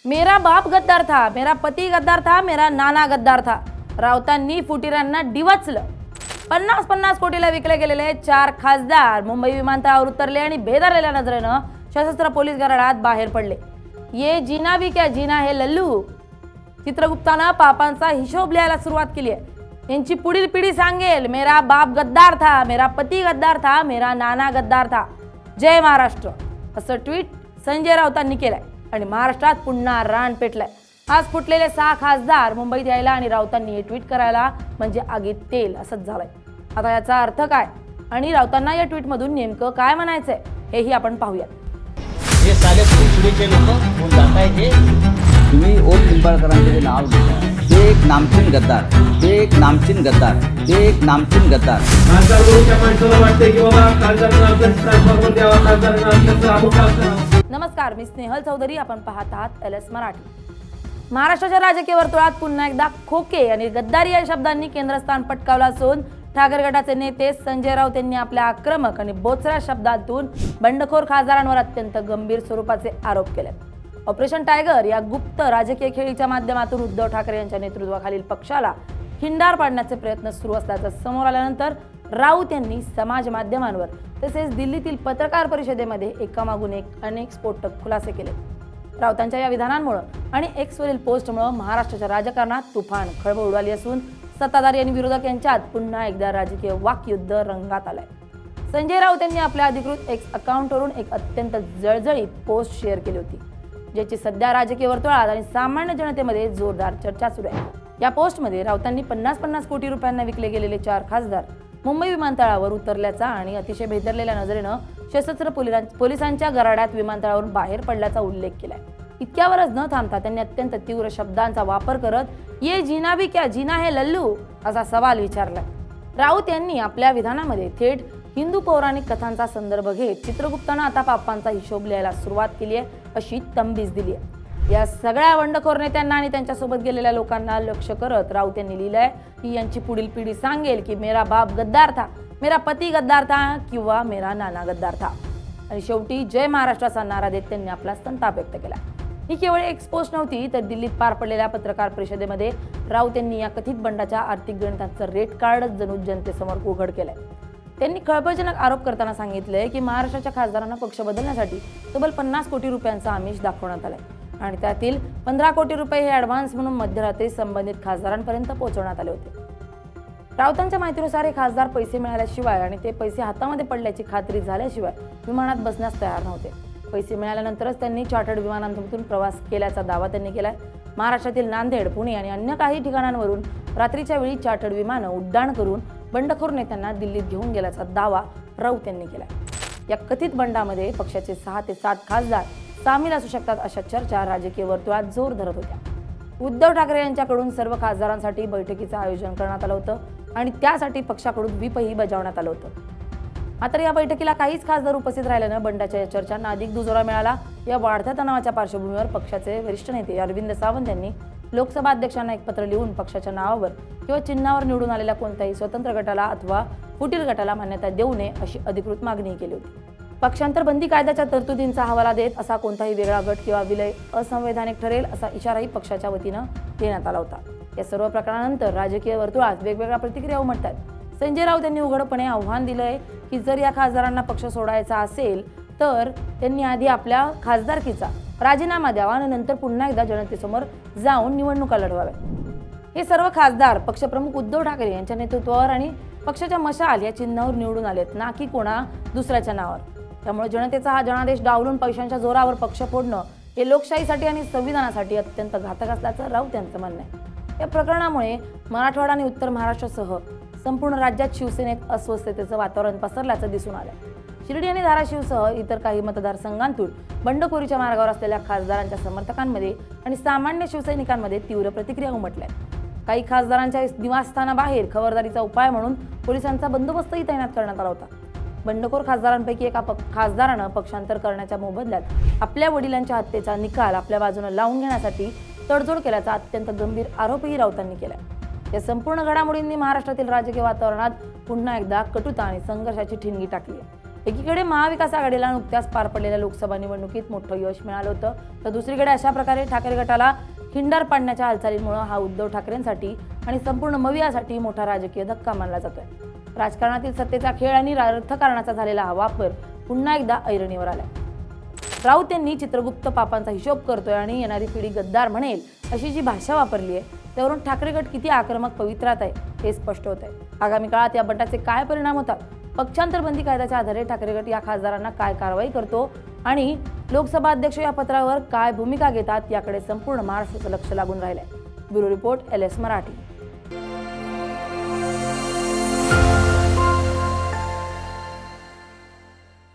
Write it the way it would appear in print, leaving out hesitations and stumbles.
मेरा बाप गद्दार था, मेरा पती गद्दार था, मेरा नाना गद्दार था. राऊतांनी फुटीरांना डिवचलं. 50-50 कोटीला विकले गेलेले 4 खासदार मुंबई विमानतळावर उतरले आणि भेदरलेल्या नजरेनं सशस्त्र पोलीस गराडात बाहेर पडले. ये जीना भी क्या जीना है लल्लू. चित्रगुप्तानं पापांचा हिशोब लिहायला सुरुवात केली आहे. यांची पुढील पिढी सांगेल, मेरा बाप गद्दार था, मेरा पती गद्दार था, मेरा नाना गद्दार था. जय महाराष्ट्र असं ट्विट संजय राऊतांनी केलंय आणि महाराष्ट्रात पुन्हा रान पेटलंय. आज फुटलेले 6 खासदार मुंबईत यायला आणि राऊतांनी हे ट्विट करायला म्हणजे आगीत तेल असंच झालंय. आता याचा अर्थ काय आणि राऊतांना या ट्विटमधून नेमकं काय म्हणायचंय हेही आपण पाहूयात. हे साले पुसुडीचे लोक कोण जाताय हे तुम्ही ओम निंबाळकरांचे जे नाव घेता ते एक नामचीन गद्दार, ते एक नामचीन गद्दार, ते एक नामचीन गद्दार. खासदार त्या माणसाला वाटते की बाबा खासदारांना आपल्याला ट्रान्सफर द्यावा, खासदारांना आपल्याला अमुक असतं. नमस्कार, मी स्नेहल चौधरी. आपण पाहत आहात LS मराठी. महाराष्ट्राच्या राजकीय वर्तुळात पुन्हा एकदा खोके आणि गद्दारी या शब्दांनी केंद्रस्थान पटकावलं असून ठाकरे गटाचे नेते संजय राऊत यांनी आपल्या आक्रमक आणि बोचऱ्या शब्दातून बंडखोर खासदारांवर अत्यंत गंभीर स्वरूपाचे आरोप केले. ऑपरेशन टायगर या गुप्त राजकीय खेळीच्या माध्यमातून उद्धव ठाकरे यांच्या नेतृत्वाखालील पक्षाला खिंडार पाडण्याचे प्रयत्न सुरू असल्याचं समोर आल्यानंतर राऊत यांनी समाज माध्यमांवर तसेच दिल्लीतील पत्रकार परिषदेमध्ये एकामागून एक अनेक स्फोटक खुलासे केले. राऊतांच्या या विधानांमुळे आणि एक्सवरील पोस्टमुळे महाराष्ट्राच्या राजकारणात तुफान खळबळ उडाली असून सत्ताधारी आणि विरोधक यांच्यात पुन्हा एकदा राजकीय वाकयुद्ध रंगात आलंय. संजय राऊत यांनी आपल्या अधिकृत एक्स अकाउंटवरून एक अत्यंत जळजळीत पोस्ट शेअर केली होती, ज्याची सध्या राजकीय वर्तुळात आणि सामान्य जनतेमध्ये जोरदार चर्चा सुरू आहे. या पोस्टमध्ये राऊतांनी 50-50 कोटी रुपयांना विकले गेलेले 4 खासदार मुंबई विमानतळावर उतरल्याचा आणि अतिशय भेदरलेल्या नजरेनं सशस्त्र पोलिसांच्या गराड्यात विमानतळावरून बाहेर पडल्याचा उल्लेख केलाय. इतक्यावरच न थांबता त्यांनी अत्यंत तीव्र शब्दांचा वापर करत ये जीना भी क्या जीना है लल्लू असा सवाल विचारलाय. राऊत यांनी आपल्या विधानामध्ये थेट हिंदू पौराणिक कथांचा संदर्भ घेत चित्रगुप्तानं आता पापांचा हिशोब लिहायला सुरुवात केली आहे अशी तंबीज दिली आहे. या सगळ्या बंडखोर नेत्यांना आणि त्यांच्यासोबत गेलेल्या लोकांना लक्ष करत राऊत यांनी लिहिलंय की यांची पुढील पिढी सांगेल की मेरा बाप गद्दार था, मेरा पती गद्दार था किंवा मेरा नाना गद्दार था. आणि शेवटी जय महाराष्ट्राचा नारा देत त्यांनी आपला संताप व्यक्त केला. ही केवळ एक पोस्ट नव्हती, तर दिल्लीत पार पडलेल्या पत्रकार परिषदेमध्ये राऊत यांनी या कथित बंडाच्या आर्थिक गणितांचं रेट कार्डच जणू जनतेसमोर उघड केलंय. त्यांनी खळबळजनक आरोप करताना सांगितलंय की महाराष्ट्राच्या खासदारांना पक्ष बदलण्यासाठी तब्बल 50 कोटी रुपयांचा आमिष दाखवण्यात आलाय आणि त्यातील 15 कोटी रुपये हे ॲडव्हान्स म्हणून मध्यरात्री संबंधित खासदारांपर्यंत पोहोचवण्यात आले होते. राऊतांच्या माहितीनुसार हे खासदार पैसे मिळाल्याशिवाय आणि ते पैसे हातामध्ये पडल्याची खात्री झाल्याशिवाय विमानात बसण्यास तयार नव्हते. पैसे मिळाल्यानंतरच त्यांनी चार्टर्ड विमानांतून प्रवास केल्याचा दावा त्यांनी केलाय. महाराष्ट्रातील नांदेड, पुणे आणि अन्य काही ठिकाणांवरून रात्रीच्या वेळी चार्टर्ड विमानं उड्डाण करून बंडखोर नेत्यांना दिल्लीत घेऊन गेल्याचा दावा राऊत यांनी केलाय. या कथित बंडामध्ये पक्षाचे 6 ते 7 खासदार सामील असू शकतात अशा चर्चा राजकीय वर्तुळात जोर धरत होत्या. उद्धव ठाकरे यांच्याकडून सर्व खासदारांसाठी बैठकीचं आयोजन करण्यात आलं होतं आणि त्यासाठी पक्षाकडून व्हीपही बजावण्यात आलं होतं. मात्र या बैठकीला काहीच खासदार उपस्थित राहिल्यानं बंडाच्या या चर्चांना अधिक दुजोरा मिळाला. या वाढत्या तणावाच्या पार्श्वभूमीवर पक्षाचे वरिष्ठ नेते अरविंद सावंत यांनी लोकसभा अध्यक्षांना एक पत्र लिहून पक्षाच्या नावावर किंवा चिन्हावर निवडून आलेल्या कोणत्याही स्वतंत्र गटाला अथवा फुटीर गटाला मान्यता देऊ नये अशी अधिकृत मागणी केली होती. पक्षांतर बंदी कायद्याच्या तरतुदींचा हवाला देत असा कोणताही वेगळा गट किंवा विलय असंवैधानिक ठरेल असा इशाराही पक्षाच्या वतीनं देण्यात आला होता. या सर्व प्रकरणानंतर राजकीय वर्तुळात वेगवेगळ्या प्रतिक्रिया उमटतात. संजय राऊत यांनी उघडपणे आव्हान दिलंय की जर या खासदारांना पक्ष सोडायचा असेल तर त्यांनी आधी आपल्या खासदारकीचा राजीनामा द्यावा आणि नंतर पुन्हा एकदा जनतेसमोर जाऊन निवडणुका लढवाव्या. हे सर्व खासदार पक्षप्रमुख उद्धव ठाकरे यांच्या नेतृत्वावर आणि पक्षाच्या मशाल या चिन्हावर निवडून आलेत, ना की कोणा दुसऱ्याच्या नावावर. त्यामुळे जनतेचा हा जनादेश डावलून पैशांच्या जोरावर पक्ष फोडणं हे लोकशाहीसाठी आणि संविधानासाठी अत्यंत घातक असल्याचं राऊत यांचं म्हणणं आहे. या प्रकरणामुळे मराठवाडा आणि उत्तर महाराष्ट्रासह संपूर्ण राज्यात शिवसेनेत अस्वस्थतेचं वातावरण पसरल्याचं दिसून आलंय. शिर्डी आणि धाराशिवसह इतर काही मतदारसंघांतून बंडखोरीच्या मार्गावर असलेल्या खासदारांच्या समर्थकांमध्ये आणि सामान्य शिवसैनिकांमध्ये तीव्र प्रतिक्रिया उमटल्या. काही खासदारांच्या निवासस्थानाबाहेर खबरदारीचा उपाय म्हणून पोलिसांचा बंदोबस्तही तैनात करण्यात आला होता. बंडखोर खासदारांपैकी एका खासदारानं पक्षांतर करण्याच्या मोबदल्यात आपल्या वडिलांच्या हत्येचा निकाल आपल्या बाजूने लावून घेण्यासाठी तडजोड केल्याचा अत्यंत गंभीर आरोपही राऊतांनी केला. या संपूर्ण घडामोडींनी महाराष्ट्रातील राजकीय वातावरणात पुन्हा एकदा कटुता आणि संघर्षाची ठिणगी टाकली आहे. एकीकडे महाविकास आघाडीला नुकत्याच पार पडलेल्या लोकसभा निवडणुकीत मोठं यश मिळालं होतं, तर दुसरीकडे अशा प्रकारे ठाकरे गटाला खिंडार पाडण्याच्या हालचालींमुळे हा उद्धव ठाकरेंसाठी आणि संपूर्ण मवियासाठी मोठा राजकीय धक्का मानला जातोय. राजकारणातील सत्तेचा खेळ आणि अर्थकारणाचा झालेला हा वापर पुन्हा एकदा ऐरणीवर आलाय. राऊत यांनी चित्रगुप्त पापांचा हिशोब करतोय आणि येणारी पिढी गद्दार म्हणेल अशी जी भाषा वापरली आहे त्यावरून ठाकरे गट किती आक्रमक पवित्रात आहे हे स्पष्ट होत आहे. आगामी काळात या बटाचे काय परिणाम होतात, पक्षांतर बंदी कायद्याच्या आधारे ठाकरे गट या खासदारांना काय कारवाई करतो आणि लोकसभा अध्यक्ष या पत्रावर काय भूमिका घेतात याकडे संपूर्ण महाराष्ट्राचं लक्ष लागून राहिलंय. Bureau report LS Marathi.